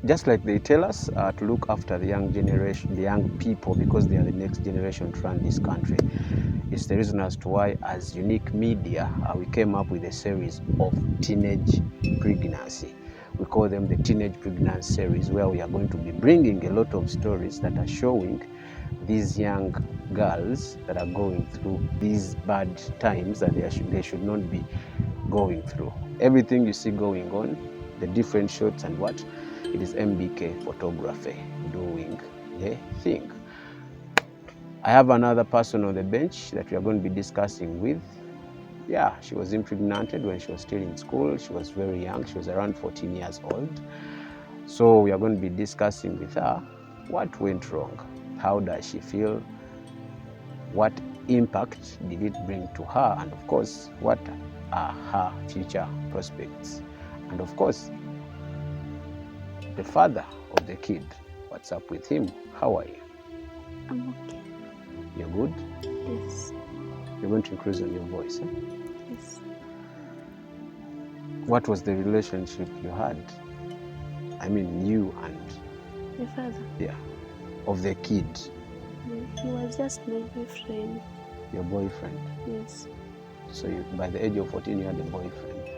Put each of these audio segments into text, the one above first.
just like they tell us to look after the young generation, the young people, because they are the next generation to run this country. It's the reason as to why, as Unique Media, we came up with a series of teenage pregnancy. We call them the Teenage Pregnancy Series, where we are going to be bringing a lot of stories that are showing these young girls that are going through these bad times that they should not be going through. Everything you see going on, the different shots and what, it is MBK Photography doing the thing. I have another person on the bench that we are going to be discussing with. Yeah, she was impregnated when she was still in school. She was very young. She was around 14 years old. So we are going to be discussing with her what went wrong. How does she feel? What impact did it bring to her? And of course, what are her future prospects? And of course, the father of the kid. What's up with him? How are you? I'm okay. You're good? Yes. You're going to increase on your voice, eh? Yes. What was the relationship you had? I mean, you and... My father? Yeah. Of the kid? He was just my boyfriend. Your boyfriend? Yes. So by the age of 14, you had a boyfriend?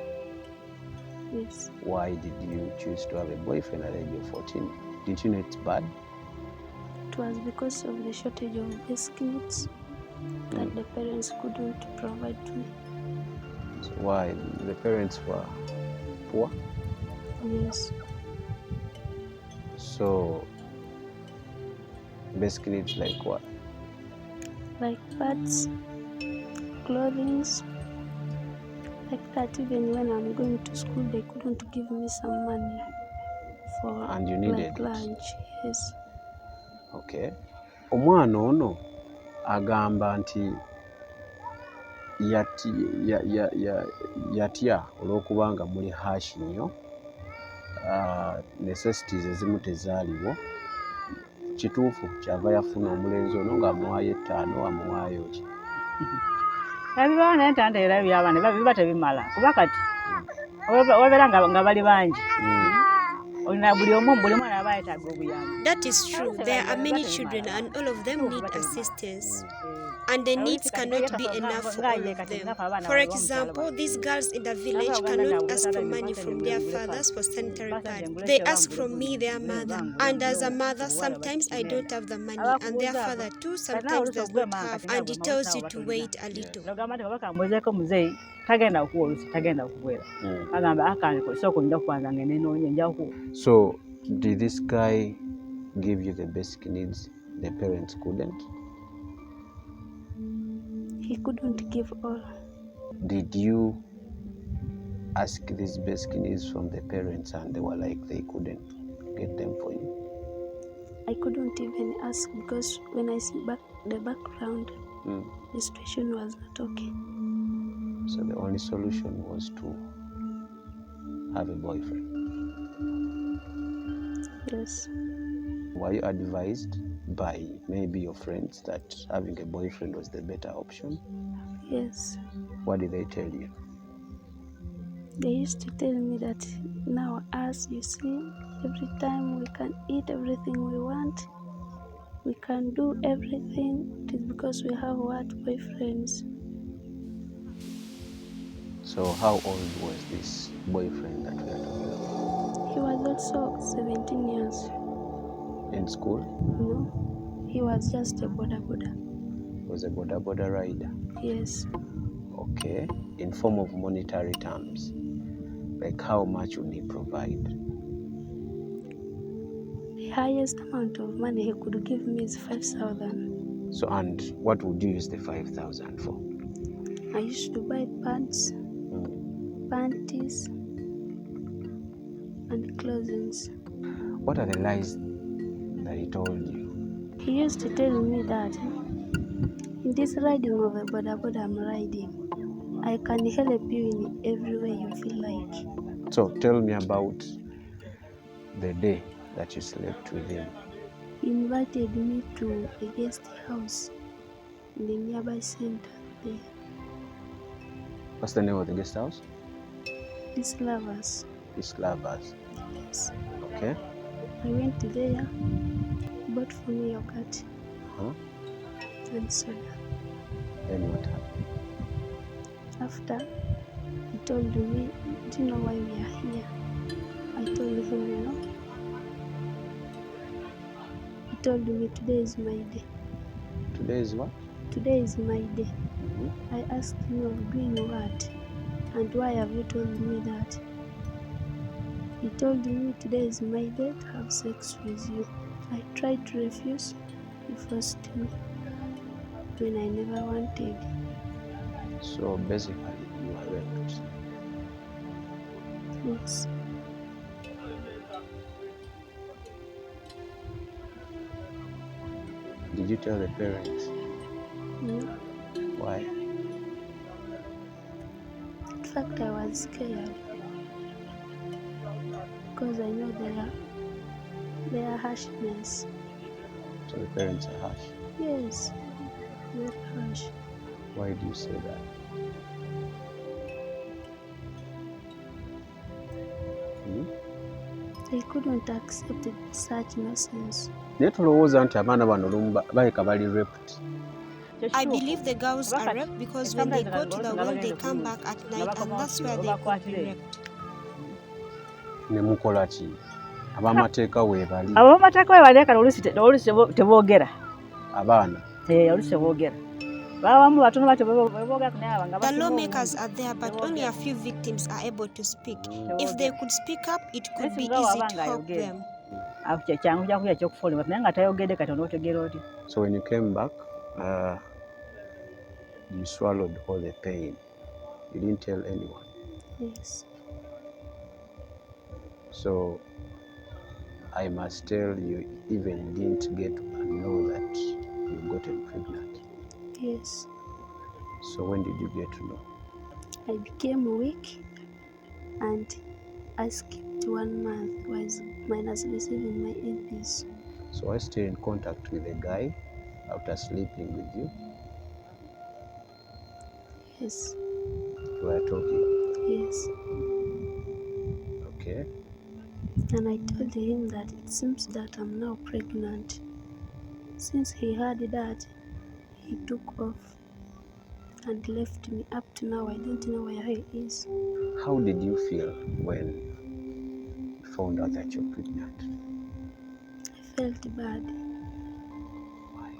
Yes. Why did you choose to have a boyfriend at the age of 14? Didn't you know it's bad? It was because of the shortage of basic needs that the parents couldn't provide to me. So why? The parents were poor? Yes. So basic needs like what? Like pads, clothing, like that. Even when I'm going to school, they couldn't give me some money for And you needed like lunch. Yes. Okay. Omwana ono agamba nti yatya olw'okubanga muli hashi nnyo, necessities ezimu tezaaliwo. Kituufu kyava yafuna omulenzi ono ng'amuwaayo 5, amuwaayo ki? Ebibawo naye ntanteera by'abaana biba tebimala kuba kati obeera nga bali bangi. That is true. There are many children and all of them need assistance. And the needs cannot be enough for all of them. For example, these girls in the village cannot ask for money from their fathers for sanitary pads. They ask from me, their mother. And as a mother, sometimes I don't have the money, and their father too sometimes does not have, and he tells you to wait a little. So, did this guy give you the basic needs the parents couldn't? He couldn't give all. Did you ask these basic needs from the parents and they were like they couldn't get them for you? I couldn't even ask because when I see the background, the situation was not okay. So the only solution was to have a boyfriend? Yes. Were you advised by maybe your friends that having a boyfriend was the better option? Yes. What did they tell you? They used to tell me that now, as you see, every time we can eat everything we want, we can do everything. It is because we have what? Boyfriends. So how old was this boyfriend that we are talking about? He was also 17 years. In school? No, he was just a boda. He was a boda rider? Yes. Okay. In form of monetary terms, like how much would he provide? The highest amount of money he could give me is 5,000. So, and what would you use the 5,000 for? I used to buy pants, panties, and clothing. What are the lies that he told you? He used to tell me that in this riding of a boda I'm riding, I can help you in every way you feel like. So tell me about the day that you slept with him. He invited me to a guest house in the nearby center there. What's the name of the guest house? Peace Lovers. Peace Lovers. Yes. Okay. I went there, bought for me yogurt and soda. Then what happened? After, he told me, do you know why we are here? I told him no. He told me today is my day. Today is what? Today is my day. I asked him of doing what? And why have you told me that? He told me today is my day to have sex with you. I tried to refuse. He forced me when I never wanted. So basically you are raped. Yes. Did you tell the parents? No. Why? In fact, I was scared because I know they are harshness. So the parents are harsh. Yes, very harsh. Why do you say that? They couldn't accept such nonsense. Naye tulowooza nti abaana bano olumu baleka bali raped. I believe the girls are raped because when they go to the well, they come back at night, and that's where they could be raped. Ne mukola ki? Ab'amateeka weebali. Ab'amateeka weebali kati oluusi teboogera. Abaana? Oluusi teboogera. Babamu batono bati boogera naye abanga The lawmakers are there, but only a few victims are able to speak. If they could speak up, it could be easy to help them. Kyangu kyakuya ekyokufuulibwa naye nga tayogedde kati onootegeera oti. So when you came back, you swallowed all the pain. You didn't tell anyone. Yes. So I must tell you, even didn't get to know that you gotten pregnant. Yes. So when did you get to know? I became weak and I skipped 1 month was minus receiving my APs. So I stay in contact with the guy after sleeping with you? Yes. You were talking? Yes. Okay. And I told him that it seems that I'm now pregnant. Since he heard that, he took off and left me. Up to now, I don't know where he is. How did you feel when you found out that you're pregnant? I felt bad. Why?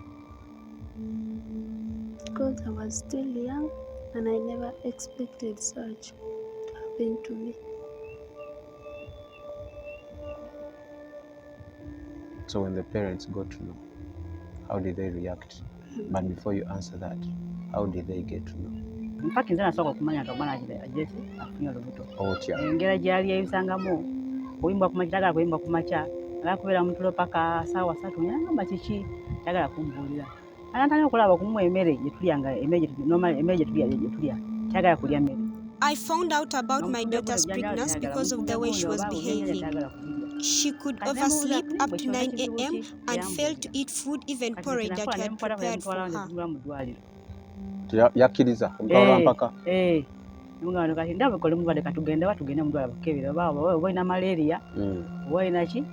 Because I was still young and I never expected such to happen to me. So when the parents got to know, how did they react? But before you answer that, how did they get to know? In fact, nze nasooka okumanya nti omwana ajesi afunye olubuto. Otya? Engeri gyali ebisangamu kuyimba ku makya, tagala kuyimba ku makya, agala kubeera mu tulo paka ssaawa 3, ngamba kiki tagala kumbuulira. Anatanya okulaba okumuwa emmere gye tulya nga emmere gye tulya tagala kulya mmere. I found out about my daughter's pregnancy because of the way she was behaving. She could oversleep up to 9 a.m. and fail to eat food, even porridge that we had prepared for her. Yakkiriza omutwala mpaka? Mugano kati ndaba kole mubadde katugende mudwala bakebera baba boina malaria boina ki.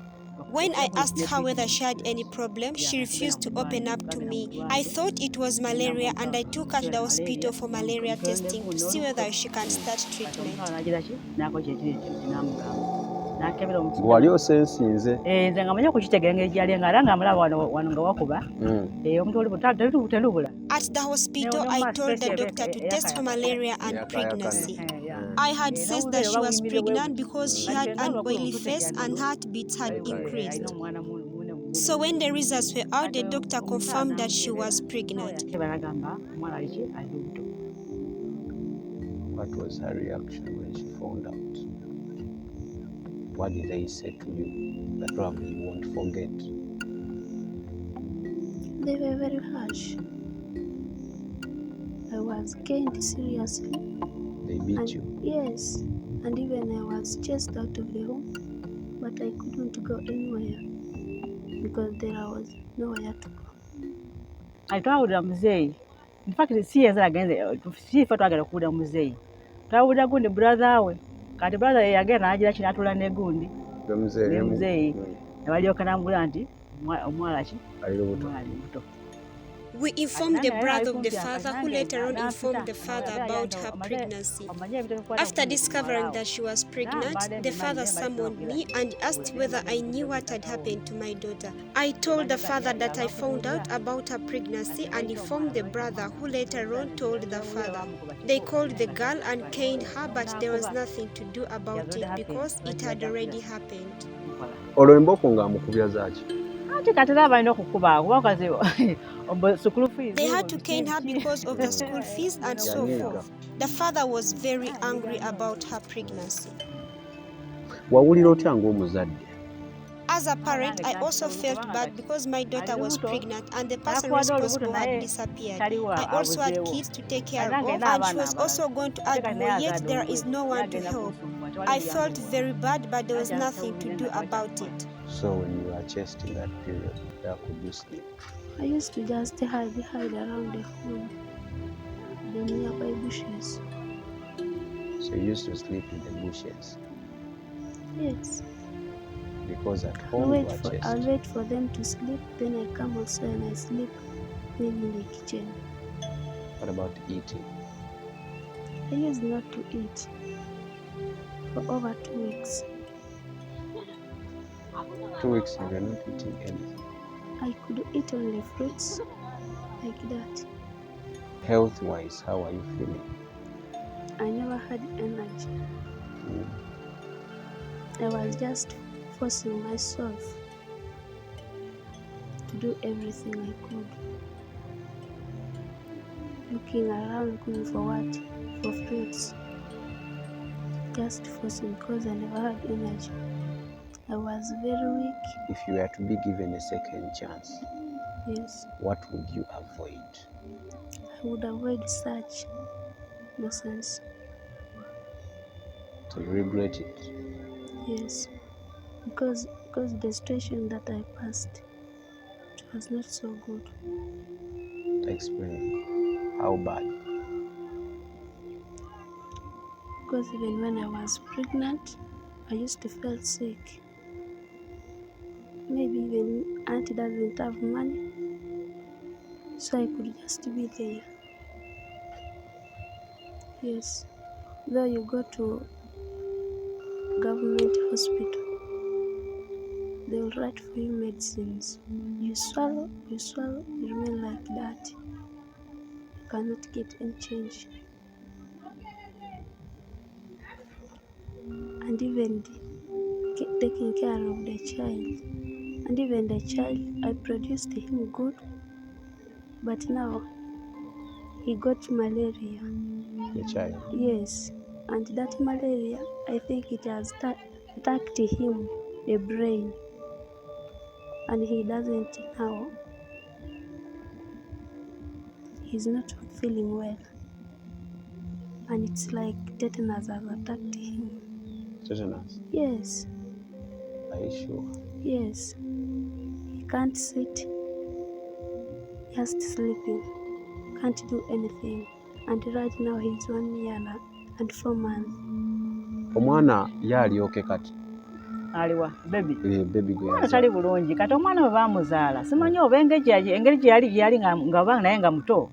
When I asked her whether she had any problem, she refused to open up to me. I thought it was malaria and I took her to the hospital for malaria testing to see whether she can start treatment. Wali osensinze? Nze nga manya kukitegeera engeri gyali nga era nga mulaba wano nga wakuba omuntu telubula. At the hospital, I told the doctor to test for malaria and pregnancy. I had said that she was pregnant because she had an oily face and heartbeats had increased. So when the results were out, the doctor confirmed that she was pregnant. What was her reaction when she found out? What did they say to you that probably you won't forget? They were very harsh. I was caned seriously. They beat you? Yes, and even I was chased out of the home, but I couldn't go anywhere because there was nowhere to go. I told muzeeyi. In fact, si yeza agenze, si fa twagala okuwulira muzeeyi. Twawulira gundi brother we. Kati brother ye yagenda n'agira kinatula ne gundi. Muzeeyi. balyoka nambula nti omwala ki ali lubuto. omwala ali muto. We informed the brother of the father, who later on informed the father about her pregnancy. After discovering that she was pregnant, the father summoned me and asked whether I knew what had happened to my daughter. I told the father that I found out about her pregnancy and informed the brother, who later on told the father. They called the girl and caned her, but there was nothing to do about it because it had already happened. Olwo emboko ng'amukubya zaaki? Ate kati era balina okukuba kubakazi school fees. They had to cane her because of the school fees and so forth. The father was very angry about her pregnancy. Wawulira otya ng'omuzadde? As a parent, I also felt bad because my daughter was pregnant and the person responsible had disappeared. I also had kids to take care of and she was also going to add more, yet there is no one to help. I felt very bad, but there was nothing to do about it. So when you were chased in that period, where could you sleep? I used to just hide around the home, the nearby bushes. So you used to sleep in the bushes? Yes. Because at home you were chased? I'll wait for them to sleep, then I come outside and I sleep, maybe in the kitchen. What about eating? I used not to eat for over 2 weeks. 2 weeks you were not eating anything? I could eat only fruits, like that. Health-wise, how are you feeling? I never had energy. I was just forcing myself to do everything I could. Looking around, looking for what? For fruits. Just forcing because I never had energy. I was very weak. If you were to be given a second chance, Yes. what would you avoid? I would avoid such nonsense. So you regret it? Yes. Because the situation that I passed, it was not so good. Explain. How bad? Because even when I was pregnant, I used to feel sick. Maybe even auntie doesn't have money, so I could just be there. Yes. Though you go to government hospital, they will write for you medicines. You swallow, you remain like that. You cannot get any change. And even taking care of the child. And even the child, I produced him good, but now he got malaria. The child? Yes, and that malaria, I think it has attacked him, the brain, and he doesn't now. He's not feeling well, and it's like tetanus has attacked him. Tetanus? Yes. Are you sure? Yes. He can't sit, just sleeping, can't do anything. And right now he's 1 year and 4 months. Omwana yalyoke kati? Aliwa baby. Baby gwe Omwana tali bulungi kati omwana bwe bamuzaala simanyi oba engeri gye yali nga oba naye nga muto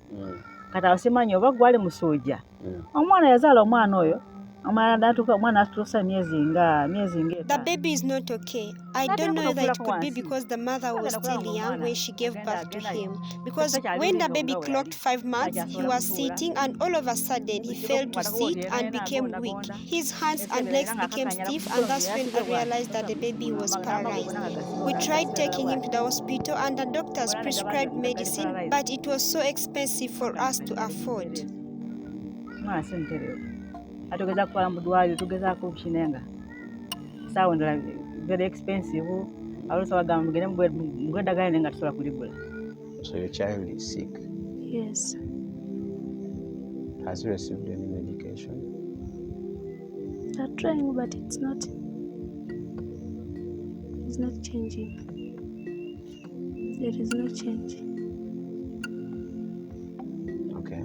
kati awo simanyi oba gwali musuuja. Omwana yazaala omwana oyo omwana atuusa myezi nga The baby is not okay. I don't know whether it could be because the mother was still young when she gave birth to him. Because when the baby clocked 5 months, he was sitting and all of a sudden he failed to sit and became weak. His hands and legs became stiff, and that's when I realized that the baby was paralyzed. We tried taking him to the hospital and the doctors prescribed medicine, but it was so expensive for us to afford. Atugeza kutwala mu ddwaliro tugezaako okukinenga saawa endala very expensive alusa bagamba mugende mugwe eddagala naye nga tusobola kuligula. So your child is sick? Yes. Has he received any medication? They're trying, but it's not changing. There is no change. Okay.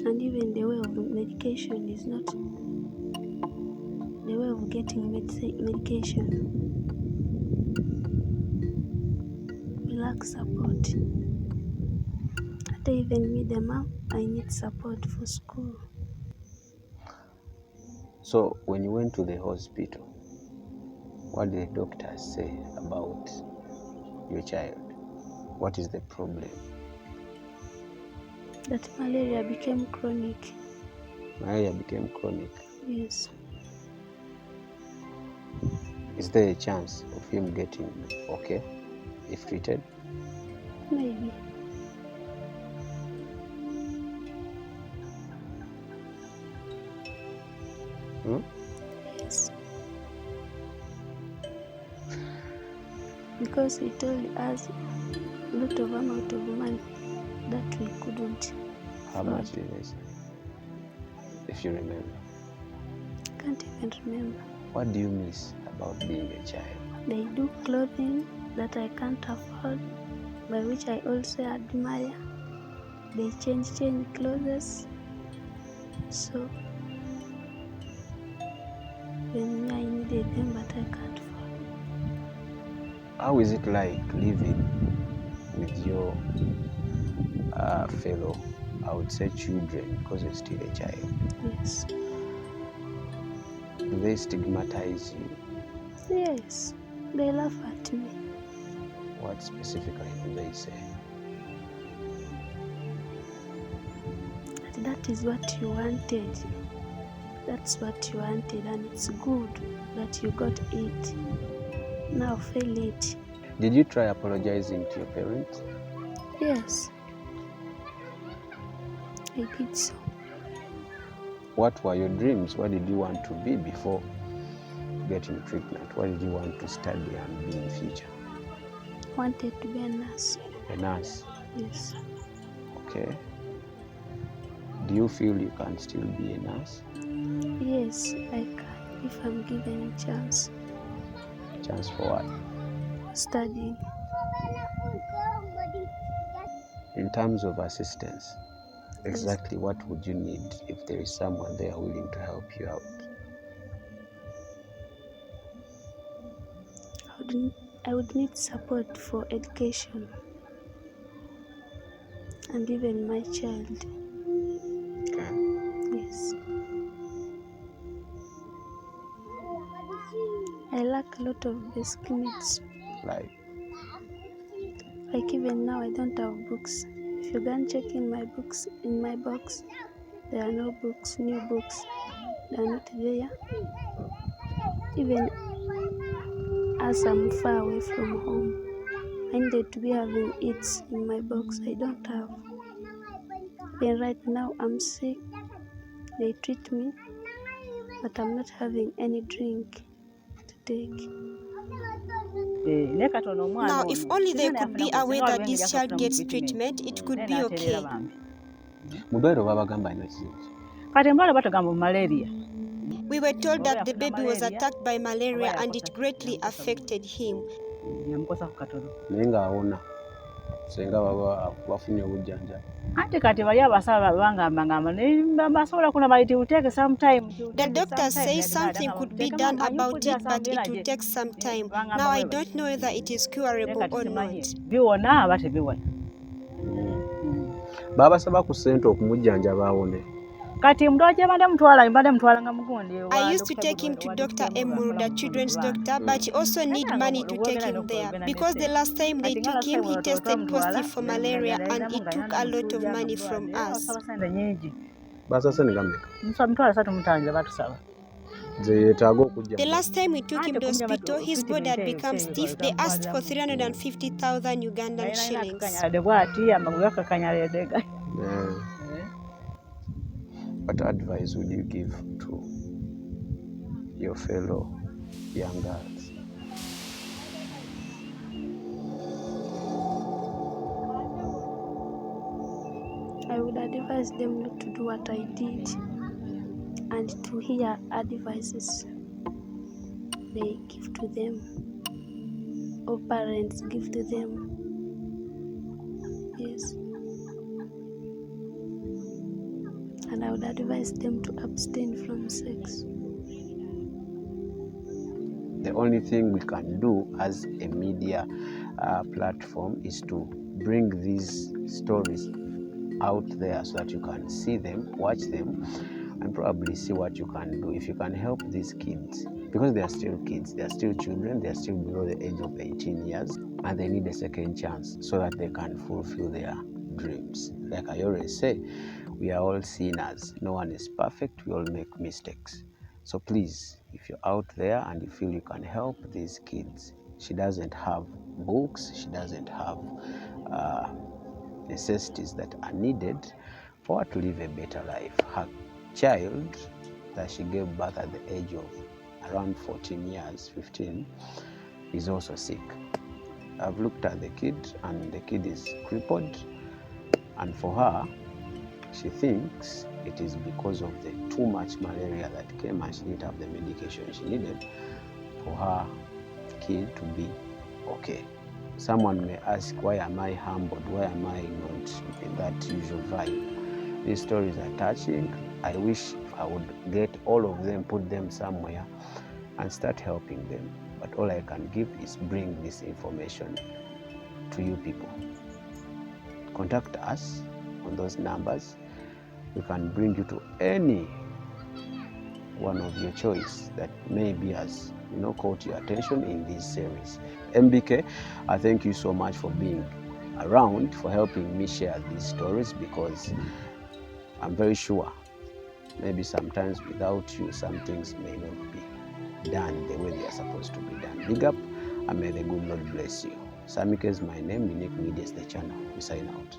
And even the way of medication is not the way of getting medication. lack support. Even me, the mom, I need support for school. So when you went to the hospital, what did the doctors say about your child? What is the problem? That malaria became chronic. Malaria became chronic. Yes. Is there a chance of him getting okay if treated? Maybe. Yes. Because he told us a lot of amount of money that we couldn't. How much did they say? If you remember. Can't even remember. What do you miss about being a child? They do clothing that I can't afford, by which I also admire. They change clothes. So when I needed them, but I can't afford. How is it like living with your fellow, I would say children, because you're still a child? Yes. Do they stigmatize you? Yes. They laugh at me. What specifically do they say? That is what you wanted. That's what you wanted, and it's good that you got it. Now fail it. Did you try apologizing to your parents? Yes. I did so. What were your dreams? What did you want to be before getting treatment? What did you want to study and be in the future? I wanted to be a nurse. A nurse? Yes. Okay. Do you feel you can still be a nurse? Yes, I can, if I'm given a chance. Chance for what? Studying. In terms of assistance, exactly what would you need if there is someone there willing to help you out? I would need support for education and even my child. Okay. Yes. I lack a lot of basic needs. Like even now I don't have books. If you can check in my books, in my box, there are no books, new books. They are not there. Even as I'm far away from home, I needed to be having it in my box. I don't have. Then right now I'm sick. They treat me, but I'm not having any drink to take. Now, if only there could be a way that this child gets treatment, it could be okay. Malaria. We were told that the baby was attacked by malaria and it greatly affected him. Ate kati bali abasaba bangamba basobola kuna bali will take some time. The doctor says something could be done about it, but it will take some time. Now I don't know whether it is curable or not. Biwona abate biwona. Babasaba ku ssente okumujjanjaba awone. Kati mdoje mbade mtwala nga mugundi. I used to take him to Dr. Emuru, the children's doctor, but he also need money to take him there because the last time they took him, he tested positive for malaria and it took a lot of money from us. The last time we took him to the hospital, his body had become stiff. They asked for 350,000 Ugandan shillings. What advice would you give to your fellow young girls? I would advise them not to do what I did and to hear advices they give to them or parents give to them. Yes. And I would advise them to abstain from sex. The only thing we can do as a media platform is to bring these stories out there so that you can see them, watch them, and probably see what you can do. If you can help these kids, because they are still kids, they are still children, they are still below the age of 18 years, and they need a second chance so that they can fulfill their dreams. Like I always say, we are all sinners. No one is perfect. We all make mistakes. So please, if you're out there and you feel you can help these kids, she doesn't have books, she doesn't have necessities that are needed for her to live a better life. Her child that she gave birth at the age of around 14 years, 15, is also sick. I've looked at the kid and the kid is crippled, and for her, she thinks it is because of the too much malaria that came and she didn't have the medication she needed for her kid to be okay. Someone may ask, why am I humbled? Why am I not in that usual vibe? These stories are touching. I wish I would get all of them, put them somewhere, and start helping them. But all I can give is bring this information to you people. Contact us on those numbers. We can bring you to any one of your choice that maybe has caught your attention in this series. MBK, I thank you so much for being around, for helping me share these stories, because I'm very sure maybe sometimes without you some things may not be done the way they are supposed to be done. Big up, and may the good Lord bless you. Samike is my name, Unique Media is the channel. We sign out.